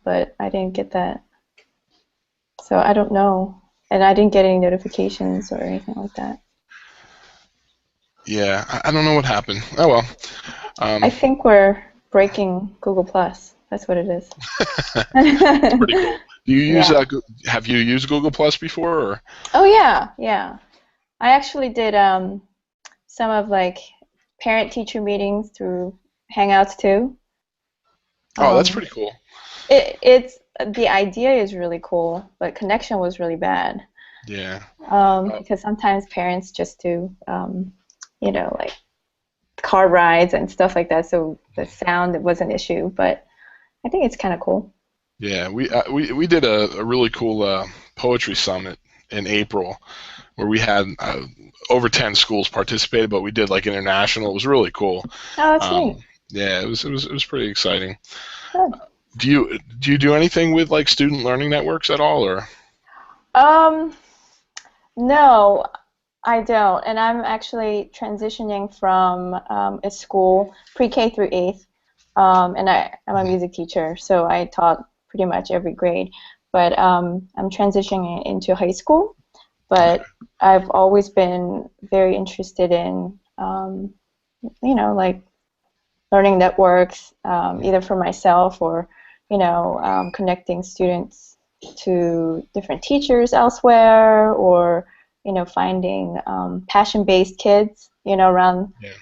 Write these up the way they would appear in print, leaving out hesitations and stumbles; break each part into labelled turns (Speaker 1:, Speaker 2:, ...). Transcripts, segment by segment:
Speaker 1: but I didn't get that. So I don't know. And I didn't get any notifications or anything like that.
Speaker 2: Yeah, I don't know what happened. Oh well.
Speaker 1: I
Speaker 2: Um,
Speaker 1: think we're breaking Google Plus. That's what it is.
Speaker 2: it's pretty cool. Do you use
Speaker 1: Yeah.
Speaker 2: have you used Google Plus before? Or?
Speaker 1: Oh yeah, yeah. I actually did some of like parent-teacher meetings through Hangouts too.
Speaker 2: Oh, that's
Speaker 1: Um,
Speaker 2: pretty cool.
Speaker 1: it's the idea is really cool, but connection was really bad.
Speaker 2: Yeah. Uh,
Speaker 1: Because sometimes parents just do like car rides and stuff like that, so the sound was an issue, but I think it's kind of cool.
Speaker 2: yeah, we did a really cool poetry summit in April where we had over 10 schools participated, but we did like international. It was really cool.
Speaker 1: Oh, that's
Speaker 2: Um,
Speaker 1: neat.
Speaker 2: yeah, it was pretty exciting.
Speaker 1: Good.
Speaker 2: Do you do anything with like student learning networks at all, or?
Speaker 1: Um, no, I don't, and I'm actually transitioning from a school pre-K through eighth, and I'm a music teacher, so I taught pretty much every grade. But I'm transitioning into high school, but I've always been very interested in, like learning networks, either for myself or, connecting students to different teachers elsewhere, or, finding passion-based kids,
Speaker 2: Yeah.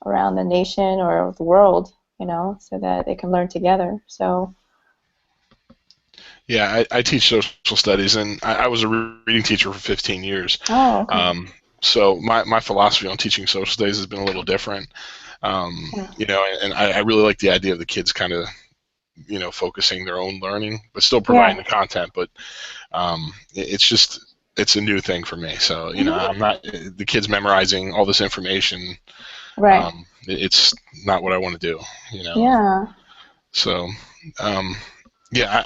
Speaker 1: around the nation or the world, so that they can learn together. So,
Speaker 2: Yeah, I teach social studies, and I was a reading teacher for 15 years.
Speaker 1: oh, okay.
Speaker 2: So my philosophy on teaching social studies has been a little different.
Speaker 1: Yeah.
Speaker 2: And I really like the idea of the kids kind of, focusing their own learning, but still providing
Speaker 1: Yeah.
Speaker 2: the content. But it's just it's a new thing for me. So
Speaker 1: Hmm.
Speaker 2: I'm not the kids memorizing all this information.
Speaker 1: Right.
Speaker 2: It's not what I want to do. You know.
Speaker 1: Yeah.
Speaker 2: So um, yeah,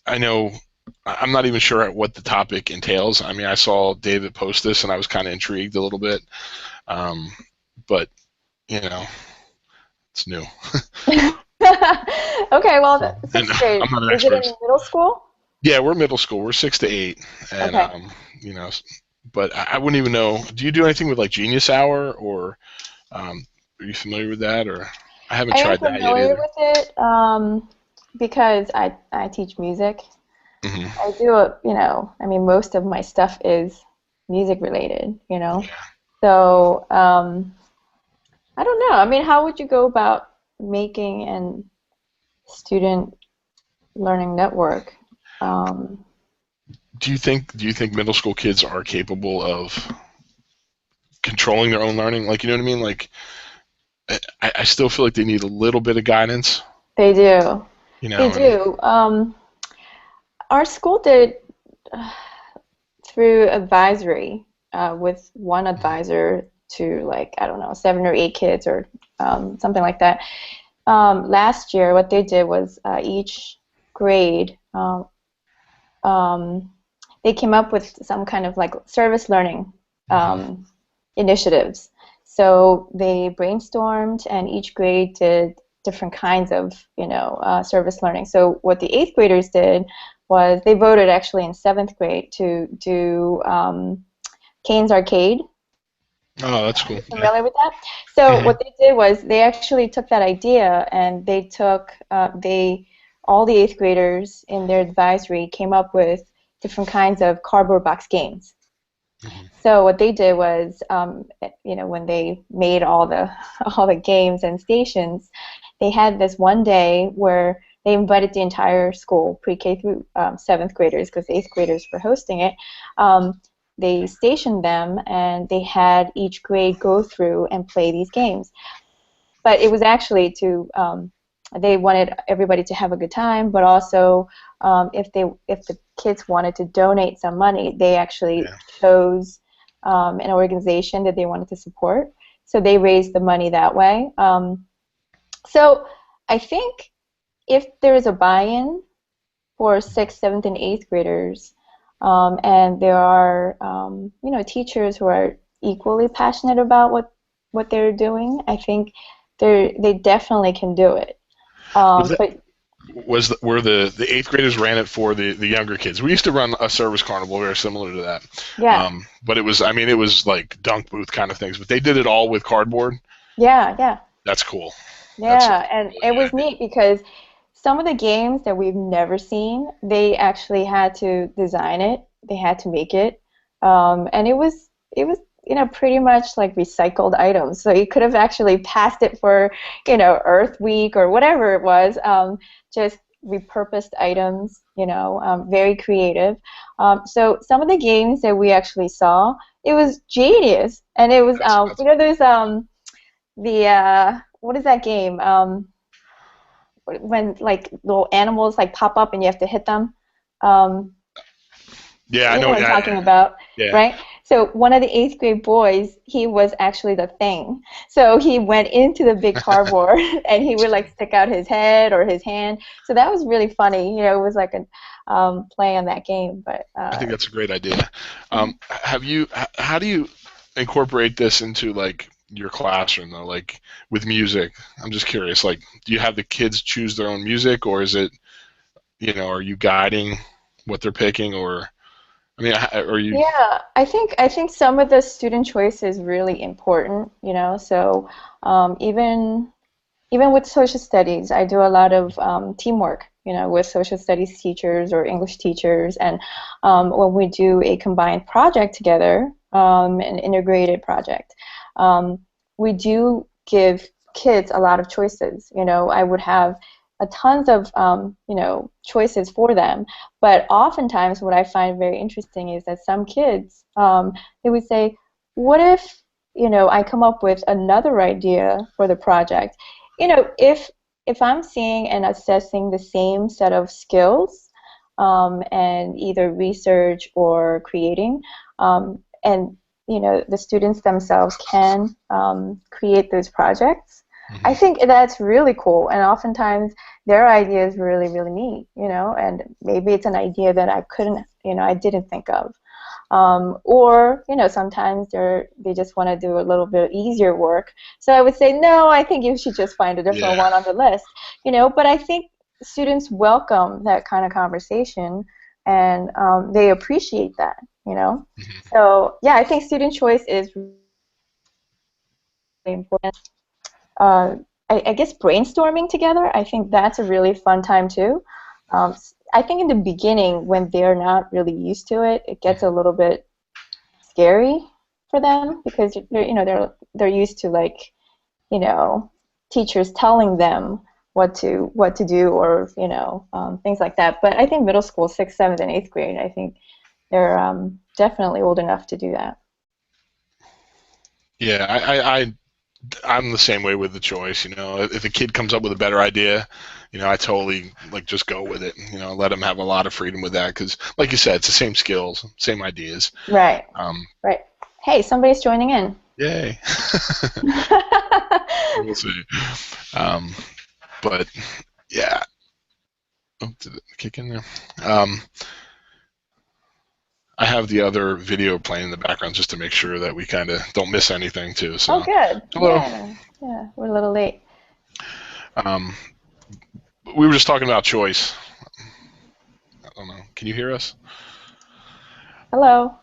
Speaker 2: I know. I'm not even sure what the topic entails. I mean, I saw David post this, and I was kind of intrigued a little bit. Um, but you know, it's new,
Speaker 1: Okay, well,
Speaker 2: and
Speaker 1: sixth grade,
Speaker 2: I'm not an
Speaker 1: is it
Speaker 2: expert.
Speaker 1: in middle school?
Speaker 2: Yeah, we're middle school. We're 6 to 8, and
Speaker 1: Okay.
Speaker 2: you know, but I wouldn't even know. Do you do anything with like Genius Hour, or are you familiar with that? Or I haven't
Speaker 1: I am
Speaker 2: tried that yet
Speaker 1: familiar
Speaker 2: either.
Speaker 1: with it because I teach music.
Speaker 2: Hmm.
Speaker 1: I do I mean, most of my stuff is music related,
Speaker 2: Yeah.
Speaker 1: So I don't know. I mean, how would you go about making an student learning network? Um,
Speaker 2: Do you think middle school kids are capable of controlling their own learning? Like, you know what I mean? Like, I still feel like they need a little bit of guidance.
Speaker 1: they do. They
Speaker 2: And
Speaker 1: do. Our school did through advisory with one advisor to, like, I don't know, 7 or 8 kids or something like that. Last year, what they did was each grade um, they came up with some kind of like service learning
Speaker 2: hmm
Speaker 1: um, initiatives. So they brainstormed, and each grade did different kinds of service learning. So what the eighth graders did was they voted actually in seventh grade to do Kane's Arcade.
Speaker 2: oh, that's
Speaker 1: Are
Speaker 2: cool.
Speaker 1: you
Speaker 2: Yeah.
Speaker 1: familiar with that? So
Speaker 2: hmm
Speaker 1: what they did was they actually took that idea, and they took they all the eighth graders in their advisory came up with different kinds of cardboard box games.
Speaker 2: hmm
Speaker 1: So what they did was, when they made all the all the games and stations, they had this one day where they invited the entire school, pre-K through seventh graders, because eighth graders were hosting it. They stationed them, and they had each grade go through and play these games. But it was actually to they wanted everybody to have a good time, but also if the kids wanted to donate some money, they actually
Speaker 2: Yeah.
Speaker 1: chose an organization that they wanted to support. So they raised the money that way. So I think if there is a buy-in for sixth, seventh, and eighth graders, and there are teachers who are equally passionate about what they're doing, I think they definitely can do it.
Speaker 2: Was that
Speaker 1: But
Speaker 2: where the eighth graders ran it for the younger kids. We used to run a service carnival very similar to that,
Speaker 1: Yeah.
Speaker 2: but it was, I mean, it was like dunk booth kind of things. But they did it all with cardboard.
Speaker 1: Yeah, yeah.
Speaker 2: That's cool. That's a
Speaker 1: Yeah, and
Speaker 2: really
Speaker 1: it
Speaker 2: neat
Speaker 1: was
Speaker 2: idea.
Speaker 1: neat because some of the games that we've never seen, they actually had to design it. They had to make it, and it was pretty much like recycled items. So you could have actually passed it for Earth Week or whatever it was. Just repurposed items. Very creative. So some of the games that we actually saw, it was genius, and it was
Speaker 2: That's
Speaker 1: there's the what is that game? When like little animals like pop up and you have to hit them. Um,
Speaker 2: yeah, I
Speaker 1: you know
Speaker 2: know.
Speaker 1: what I'm
Speaker 2: Yeah,
Speaker 1: talking about,
Speaker 2: yeah.
Speaker 1: right? So one of the eighth grade boys, he was actually the thing. So he went into the big cardboard and he
Speaker 2: That's
Speaker 1: would like
Speaker 2: funny.
Speaker 1: stick out his head or his hand. So that was really funny. It was like a play on that game. But
Speaker 2: I think that's a great idea. How do you incorporate this into like your classroom though? Like with music, I'm just curious. Like, do you have the kids choose their own music, or is it, are you guiding what they're picking, or I mean, are you?
Speaker 1: Yeah, I think some of the student choice is really important. So even with social studies, I do a lot of teamwork, with social studies teachers or English teachers, and when we do a combined project together, an integrated project, um, we do give kids a lot of choices. I would have a tons of choices for them, but oftentimes what I find very interesting is that some kids they would say, "What if I come up with another idea for the project?" If I'm seeing and assessing the same set of skills, and either research or creating, and the students themselves can create those projects, I
Speaker 2: Mhm.
Speaker 1: think that's really cool. And oftentimes their idea is really, really neat, and maybe it's an idea that I didn't think of. Or sometimes they just want to do a little bit easier work. So I would say, no, I think you should just find a different
Speaker 2: Yeah.
Speaker 1: one on the list. But I think students welcome that kind of conversation, and they appreciate that.
Speaker 2: Mhm.
Speaker 1: So yeah, I think student choice is really important. Uh, I guess brainstorming together, I think that's a really fun time too. I think in the beginning, when they're not really used to it, it gets a little bit scary for them because they're used to like you know teachers telling them what to do, or things like that. But I think middle school, sixth, seventh, and eighth grade, I think they're definitely old enough to do that.
Speaker 2: Yeah. I'm the same way with the choice. If a kid comes up with a better idea, I totally like just go with it. Let them have a lot of freedom with that because, like you said, it's the same skills, same ideas.
Speaker 1: Right,
Speaker 2: Um,
Speaker 1: right. Hey, somebody's joining in.
Speaker 2: Yay. We'll see. Um, but yeah. Oh, did it kick in there? Um, I have the other video playing in the background just to make sure that we kind of don't miss anything too.
Speaker 1: Oh,
Speaker 2: So,
Speaker 1: good.
Speaker 2: hello.
Speaker 1: Yeah, yeah. We're a little late.
Speaker 2: Um, we were just talking about choice. I don't know. Can you hear us?
Speaker 1: Hello.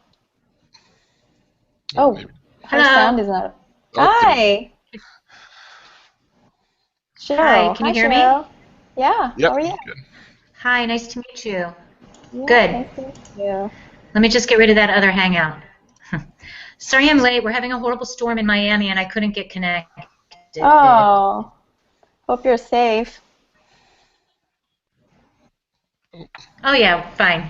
Speaker 2: Oh,
Speaker 1: Oh,
Speaker 2: maybe.
Speaker 1: her sound
Speaker 3: Hello.
Speaker 1: is not.
Speaker 2: Oh, there we go.
Speaker 1: Hi,
Speaker 3: Hi,
Speaker 1: Cheryl.
Speaker 3: can you
Speaker 1: Hi,
Speaker 3: hear me?
Speaker 1: Cheryl. Yeah. How
Speaker 2: Yep.
Speaker 1: are you?
Speaker 2: Good.
Speaker 3: Hi, nice to meet you.
Speaker 1: Yeah,
Speaker 3: Good.
Speaker 1: nice to meet you.
Speaker 3: Let me just get rid of that other hangout. Sorry I'm late. We're having a horrible storm in Miami and I couldn't get connected.
Speaker 1: Oh, hope you're safe.
Speaker 3: Oh yeah, fine.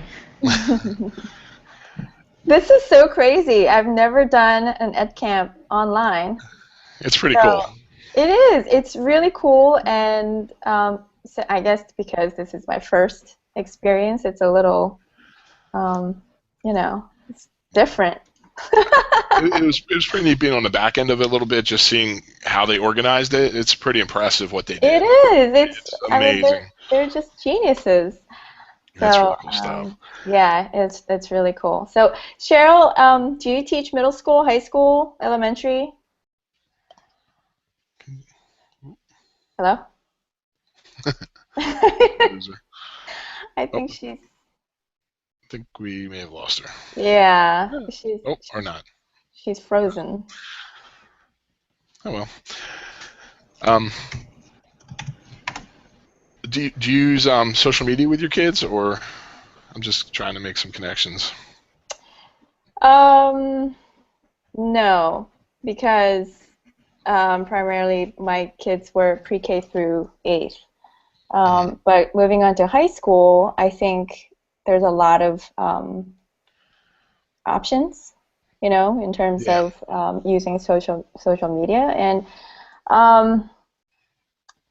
Speaker 1: This is so crazy. I've never done an Edcamp online.
Speaker 2: It's pretty cool.
Speaker 1: So it is. It's really cool. And so I guess because this is my first experience, it's a little, it's different.
Speaker 2: It was pretty neat being on the back end of it a little bit, just seeing how they organized it. It's pretty impressive what they
Speaker 1: It
Speaker 2: did.
Speaker 1: is.
Speaker 2: It's
Speaker 1: I mean, they're
Speaker 2: amazing.
Speaker 1: they're just geniuses.
Speaker 2: That's
Speaker 1: So
Speaker 2: really cool stuff.
Speaker 1: yeah, it's really cool. So Cheryl, do you teach middle school, high school, elementary? Hello?
Speaker 2: Lose her.
Speaker 1: I
Speaker 2: Oh,
Speaker 1: think she's,
Speaker 2: I think we may have lost her.
Speaker 1: yeah,
Speaker 2: Oh, or not.
Speaker 1: she's frozen.
Speaker 2: Oh well. Um, do you use social media with your kids, or I'm just trying to make some connections?
Speaker 1: Um, no, because primarily my kids were pre-K through 8th. But moving on to high school, I think there's a lot of options, in terms
Speaker 2: Yeah.
Speaker 1: of using social media, um,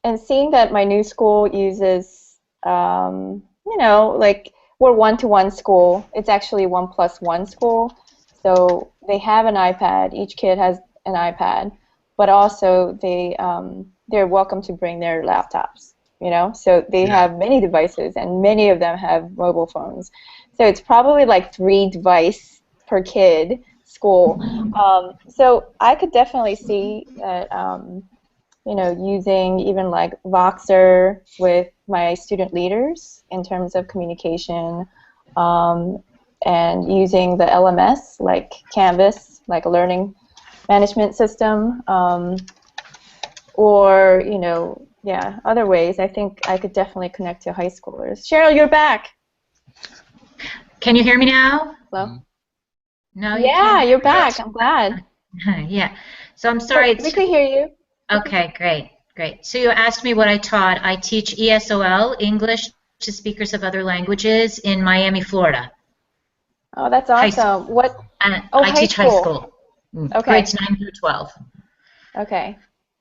Speaker 1: and seeing that my new school uses, like we're one-to-one school. It's actually 1+1 school, so they have an iPad. Each kid has an iPad, but also they're welcome to bring their laptops. So they
Speaker 2: Yeah.
Speaker 1: have many devices, and many of them have mobile phones. So it's probably like 3 device per kid school. So I could definitely see that. Using even like Voxer with my student leaders in terms of communication, and using the LMS like Canvas, like a learning management system, or yeah, other ways. I think I could definitely connect to high schoolers. Cheryl, you're back.
Speaker 3: Can you hear me now?
Speaker 1: Hello.
Speaker 3: No, you
Speaker 1: Yeah,
Speaker 3: can't
Speaker 1: you're
Speaker 3: hear
Speaker 1: back.
Speaker 2: Yes.
Speaker 1: I'm glad.
Speaker 3: me. Yeah. So I'm
Speaker 1: Oh,
Speaker 3: sorry.
Speaker 1: we could hear you.
Speaker 3: Okay, great, great. So you asked me what I taught. I teach ESOL, English to speakers of other languages, in Miami, Florida.
Speaker 1: Oh, that's
Speaker 3: High school.
Speaker 1: awesome. What?
Speaker 3: And
Speaker 1: Oh,
Speaker 3: I
Speaker 1: high
Speaker 3: teach high
Speaker 1: school.
Speaker 3: school,
Speaker 1: Okay.
Speaker 3: grades 9 through 12.
Speaker 1: Okay.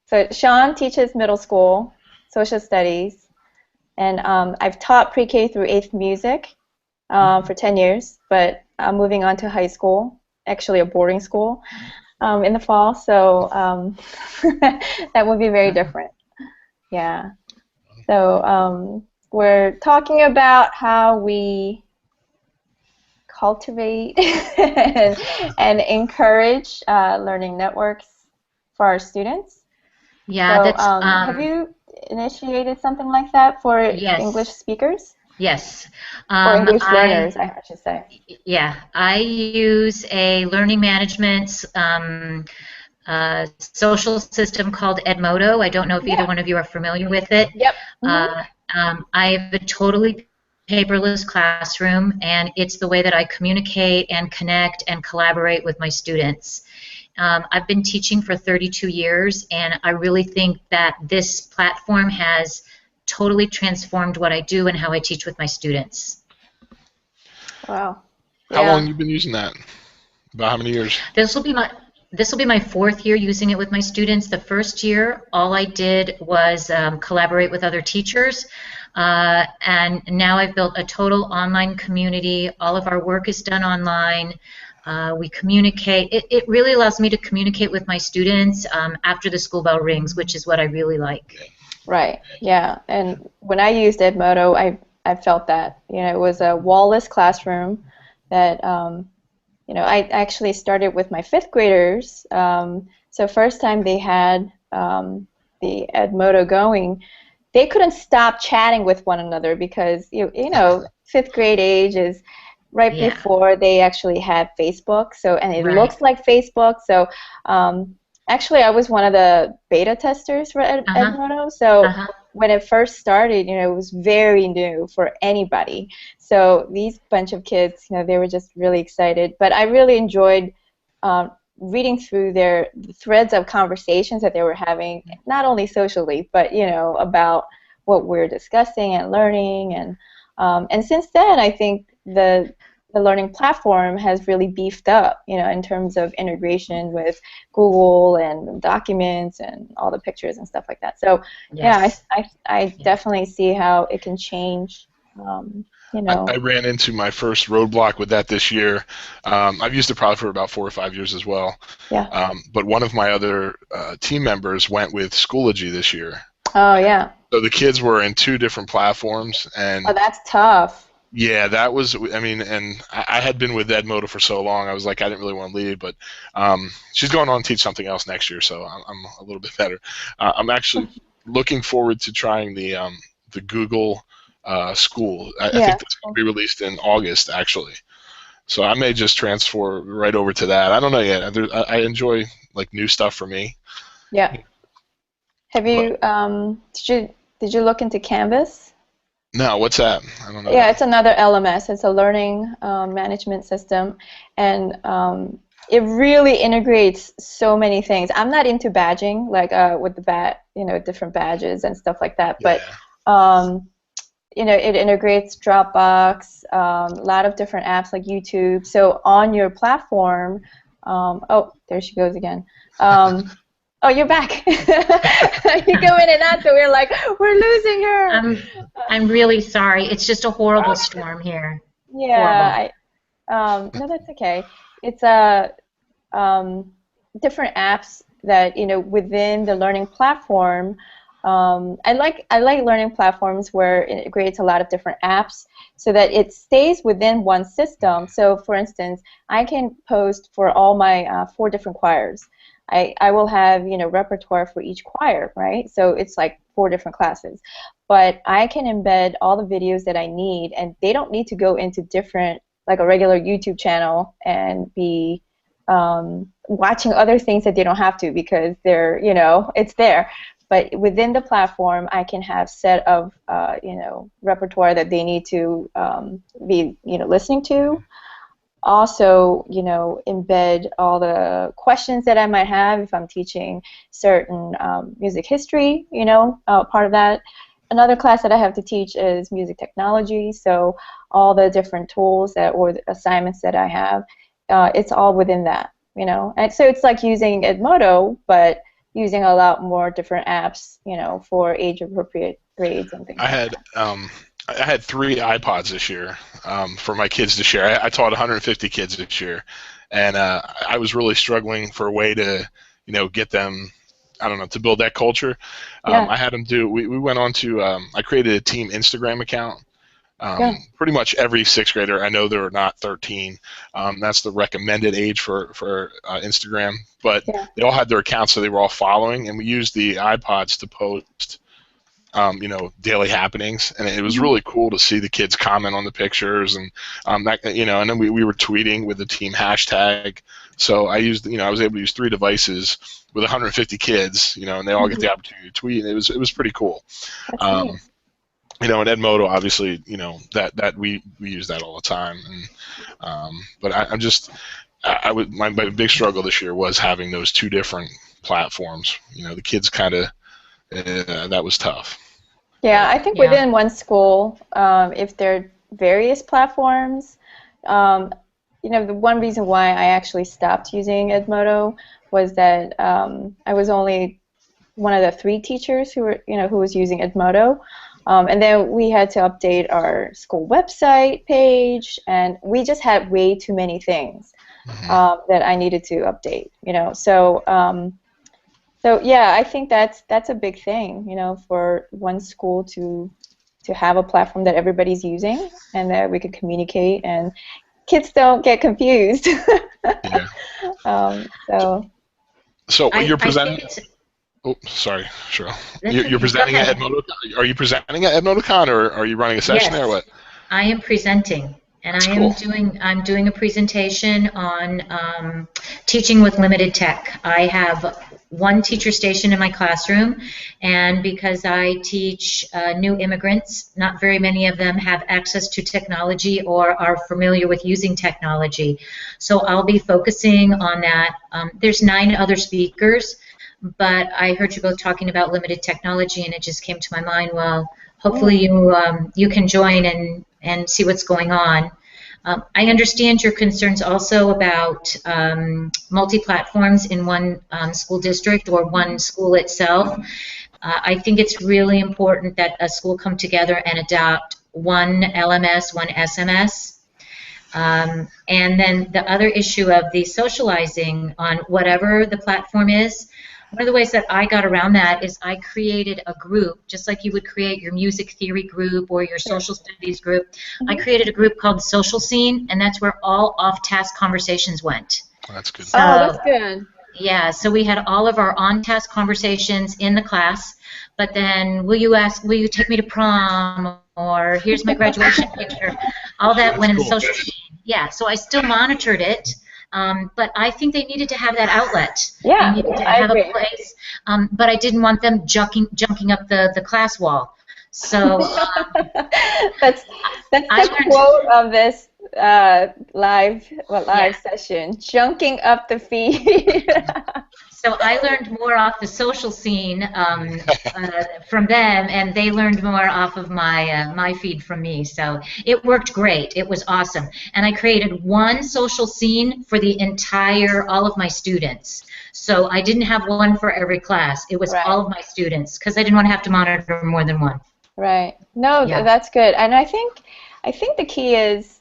Speaker 1: So Sean teaches middle school social studies, and I've taught pre-K through 8th music for 10 years, but I'm moving on to high school, actually a boarding school, in the fall, so that would be very different. Yeah. So we're talking about how we cultivate and encourage learning networks for our students.
Speaker 3: Yeah,
Speaker 1: So,
Speaker 3: that's
Speaker 1: have you initiated something like that for English
Speaker 3: yes,
Speaker 1: speakers
Speaker 3: yes.
Speaker 1: or English
Speaker 3: I
Speaker 1: learners, I should say?
Speaker 3: Yeah, I use a learning management social system called Edmodo. I don't know if either
Speaker 1: Yeah.
Speaker 3: one of you are familiar with it.
Speaker 1: Yep.
Speaker 3: Uh, I have a totally paperless classroom, and it's the way that I communicate and connect and collaborate with my students. I've been teaching for 32 years, and I really think that this platform has totally transformed what I do and how I teach with my students.
Speaker 1: Wow.
Speaker 2: How long
Speaker 1: Yeah.
Speaker 2: you been using that? About how many years?
Speaker 3: This will be my 4th year using it with my students. The first year, all I did was collaborate with other teachers, and now I've built a total online community. All of our work is done online. We communicate. It really allows me to communicate with my students after the school bell rings, which is what I really like.
Speaker 1: Right. Yeah. And when I used Edmodo, I felt that it was a wall-less classroom that I actually started with my 5th graders. So first time they had the Edmodo going, they couldn't stop chatting with one another because 5th grade age is right
Speaker 3: Yeah.
Speaker 1: before they actually had Facebook. So and it
Speaker 3: Right.
Speaker 1: looks like Facebook. So actually, I was one of the beta testers for Edmodo. So when it first started, it was very new for anybody. So these bunch of kids, they were just really excited. But I really enjoyed reading through their threads of conversations that they were having, not only socially, but about what we're discussing and learning. And since then, I think the learning platform has really beefed up, in terms of integration with Google and documents and all the pictures and stuff like that. So
Speaker 3: Yes.
Speaker 1: yeah, I definitely see how it can change.
Speaker 2: I ran into my first roadblock with that this year. I've used it probably for about 4 or 5 years as well.
Speaker 1: Yeah.
Speaker 2: But one of my other team members went with Schoology this year.
Speaker 1: Oh yeah.
Speaker 2: So the kids were in 2 different platforms, and
Speaker 1: Oh, that's tough.
Speaker 2: yeah, that was. I mean, and I had been with Edmodo for so long. I was like, I didn't really want to leave, but she's going on to teach something else next year, so I'm a little bit better. I'm actually looking forward to trying the the Google School. I
Speaker 1: Yeah.
Speaker 2: think that's going to be released in August, actually. So I may just transfer right over to that. I don't know yet. I enjoy like new stuff for me.
Speaker 1: Yeah. Have
Speaker 2: But
Speaker 1: you did you look into Canvas?
Speaker 2: no, what's that? I don't know
Speaker 1: Yeah,
Speaker 2: that.
Speaker 1: it's another LMS. It's a learning management system, and it really integrates so many things. I'm not into badging, like with the different badges and stuff like that.
Speaker 2: Yeah.
Speaker 1: But it integrates Dropbox, a lot of different apps like YouTube. So on your platform, oh, there she goes again. Oh, you're back. You go in and out, so we're like, we're losing her.
Speaker 3: I'm really sorry. It's just a horrible storm here.
Speaker 1: Yeah, no, that's okay. It's different apps that within the learning platform. I like learning platforms where it integrates a lot of different apps so that it stays within one system. So, for instance, I can post for all my 4 different choirs. I will have repertoire for each choir, right? So it's like 4 different classes. But I can embed all the videos that I need, and they don't need to go into different, like a regular YouTube channel and be watching other things that they don't have to because they're, it's there. But within the platform, I can have set of, repertoire that they need to be, listening to. Also, embed all the questions that I might have if I'm teaching certain music history, part of that. Another class that I have to teach is music technology, so all the different tools or the assignments that I have, it's all within that, And so it's like using Edmodo, but using a lot more different apps, for age-appropriate grades and things like that.
Speaker 2: I had 3 iPods this year for my kids to share. I taught 150 kids this year, and I was really struggling for a way to, get them, I don't know, to build that culture.
Speaker 1: Yeah.
Speaker 2: I had them we went on to, I created a team Instagram account.
Speaker 1: Yeah.
Speaker 2: Pretty much every 6th grader, I know they're not 13. That's the recommended age for Instagram, but they all had their accounts, so they were all following, and we used the iPods to post daily happenings, and it was really cool to see the kids comment on the pictures, and and then we were tweeting with the team hashtag. So I used, I was able to use 3 devices with 150 kids, and they all get the opportunity to tweet, and it was pretty cool.
Speaker 1: That's neat.
Speaker 2: And Edmodo, obviously, that we use that all the time, and but my big struggle this year was having those 2 different platforms. The kids kind of that was tough.
Speaker 1: Yeah, I think within one school, if there are various platforms, the one reason why I actually stopped using Edmodo was that I was only one of the 3 teachers who was using Edmodo, and then we had to update our school website page, and we just had way too many things that I needed to update. So yeah, I think that's a big thing, for one school to have a platform that everybody's using and that we can communicate and kids don't get confused.
Speaker 2: Yeah.
Speaker 1: So
Speaker 2: you're presenting. Oh, sorry, Cheryl. You're presenting at Edmodocon. Are you presenting at Edmodocon, or are you running a session there? Or what?
Speaker 3: I am presenting. And
Speaker 2: That's
Speaker 3: I'm doing a presentation on teaching with limited tech. I have 1 teacher station in my classroom, and because I teach new immigrants, not very many of them have access to technology or are familiar with using technology. So I'll be focusing on that. There's 9 other speakers, but I heard you both talking about limited technology, and it just came to my mind, well, hopefully you can join and see what's going on. I understand your concerns also about multi-platforms in one school district or one school itself. I think it's really important that a school come together and adopt one LMS, one SMS. And then the other issue of the socializing on whatever the platform is, one of the ways that I got around that is I created a group, just like you would create your music theory group or your social studies group. I created a group called Social Scene, and that's where all off-task conversations went.
Speaker 2: That's good.
Speaker 1: Oh, that's good.
Speaker 3: Yeah, so we had all of our on-task conversations in the class, but then will you take me to prom, or here's my graduation picture. All that went in the
Speaker 2: That's cool.
Speaker 3: social scene. Yeah, so I still monitored it, but I think they needed to have that outlet.
Speaker 1: Yeah,
Speaker 3: They needed to
Speaker 1: I
Speaker 3: have
Speaker 1: agree.
Speaker 3: a place, but I didn't want them junking up the class wall. So
Speaker 1: That's
Speaker 3: I
Speaker 1: the
Speaker 3: learned.
Speaker 1: quote of this live session. Junking up the feed.
Speaker 3: So I learned more off the social scene from them, and they learned more off of my feed from me. So it worked great. It was awesome, and I created one social scene for all of my students. So I didn't have one for every class. It was
Speaker 1: Right.
Speaker 3: all of my students because I didn't want to have to monitor more than one.
Speaker 1: Right. No,
Speaker 3: Yeah.
Speaker 1: that's good. And I think the key is,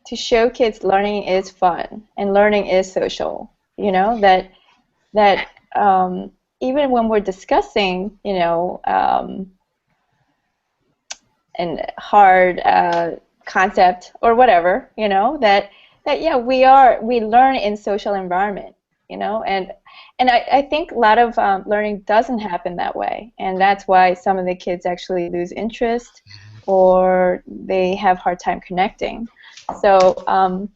Speaker 1: to show kids learning is fun and learning is social. That even when we're discussing, an hard concept or whatever, that yeah, we learn in social environment, and I think a lot of learning doesn't happen that way, and that's why some of the kids actually lose interest or they have hard time connecting. So, and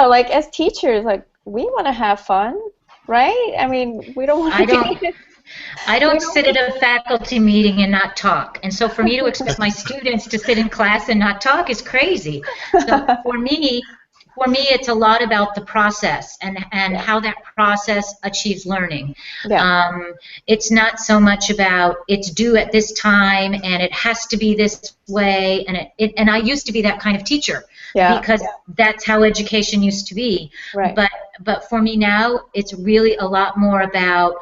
Speaker 1: like as teachers, like we want to have fun, right? I mean, we don't want to.
Speaker 3: I don't sit at a faculty meeting and not talk. And so for me to expect my students to sit in class and not talk is crazy. So for me, it's a lot about the process and how that process achieves learning.
Speaker 1: Yeah.
Speaker 3: It's not so much about it's due at this time and it has to be this way. And I used to be that kind of teacher because that's how education used to be.
Speaker 1: Right.
Speaker 3: But for me now, it's really a lot more about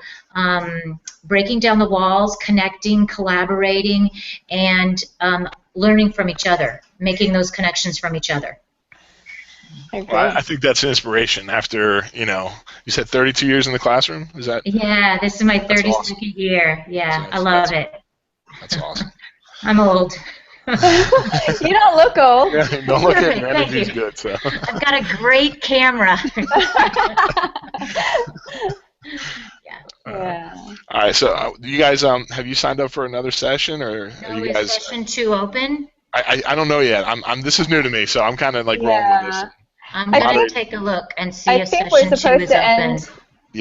Speaker 3: breaking down the walls, connecting, collaborating, and learning from each other, making those connections from each other.
Speaker 2: Well, I think that's an inspiration after, you said 32 years in the classroom? Is that?
Speaker 3: Yeah, this is my 32nd
Speaker 2: awesome.
Speaker 3: year. Yeah, I love it.
Speaker 2: That's awesome.
Speaker 3: I'm old.
Speaker 1: You don't look old.
Speaker 2: Yeah, don't look at your energy's good. So.
Speaker 3: I've got a great camera.
Speaker 1: Yeah.
Speaker 2: All right, so you guys, have you signed up for another session, or
Speaker 3: No,
Speaker 2: are you guys?
Speaker 3: Is session 2 open?
Speaker 2: I don't know yet. This is new to me, so I'm kind of like rolling with this.
Speaker 3: I'm going to take a look and see if
Speaker 1: think we're
Speaker 3: session 2 is
Speaker 1: supposed to
Speaker 3: open.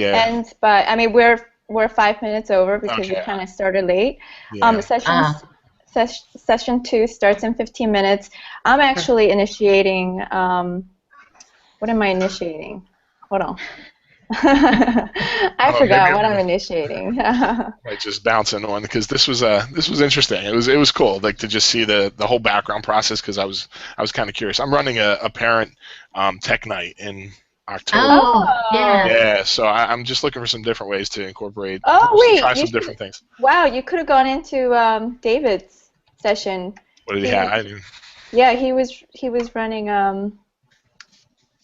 Speaker 1: end, but I mean we're 5 minutes over because we kind of started late.
Speaker 2: Yeah.
Speaker 1: Session 2 starts in 15 minutes. I'm actually initiating. What am I initiating? Hold on. I forgot what I'm initiating.
Speaker 2: Like just bouncing on, because this was interesting. It was cool, like to just see the whole background process, because I was kind of curious. I'm running a parent tech night in October.
Speaker 3: Oh, yeah.
Speaker 2: Yeah, so I'm just looking for some different ways to incorporate. Try some different things.
Speaker 1: Wow, you could have gone into David's session.
Speaker 2: What did he have?
Speaker 1: Yeah, he was running a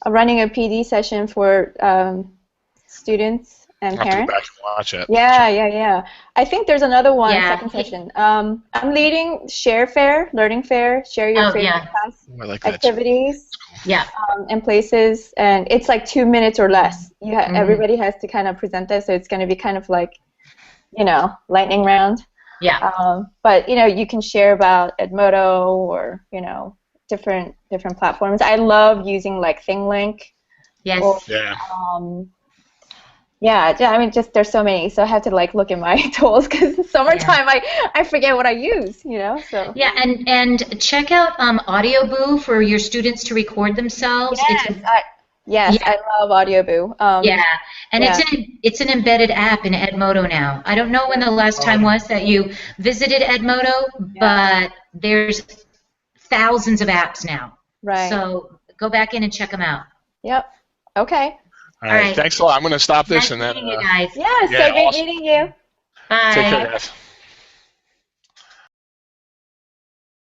Speaker 1: PD session for students and
Speaker 2: I'll have to
Speaker 1: parents.
Speaker 2: go back and watch it.
Speaker 1: Yeah. I think there's another one, second
Speaker 3: Yeah.
Speaker 1: session. I'm leading Share Fair, Learning Fair, share your favorite class
Speaker 2: I like that
Speaker 1: activities
Speaker 3: Yeah.
Speaker 1: and places, and it's like 2 minutes or less. Everybody has to kind of present this, so it's going to be kind of like, lightning round.
Speaker 3: Yeah.
Speaker 1: But you can share about Edmodo or different platforms. I love using like ThingLink.
Speaker 3: Yes.
Speaker 1: Or, I mean, just there's so many, so I have to like look at my tools because summertime I forget what I use, So
Speaker 3: Yeah, and check out AudioBoo for your students to record themselves.
Speaker 1: Yes, I love AudioBoo.
Speaker 3: And it's an embedded app in Edmodo now. I don't know when the last time was that you visited Edmodo, but there's thousands of apps now.
Speaker 1: Right.
Speaker 3: So go back in and check them out.
Speaker 1: Yep. Okay.
Speaker 2: All right. Thanks a lot. I'm going to stop this
Speaker 3: Nice
Speaker 2: and then.
Speaker 3: meeting you guys.
Speaker 1: So great meeting you.
Speaker 3: Bye.
Speaker 2: Take care, guys.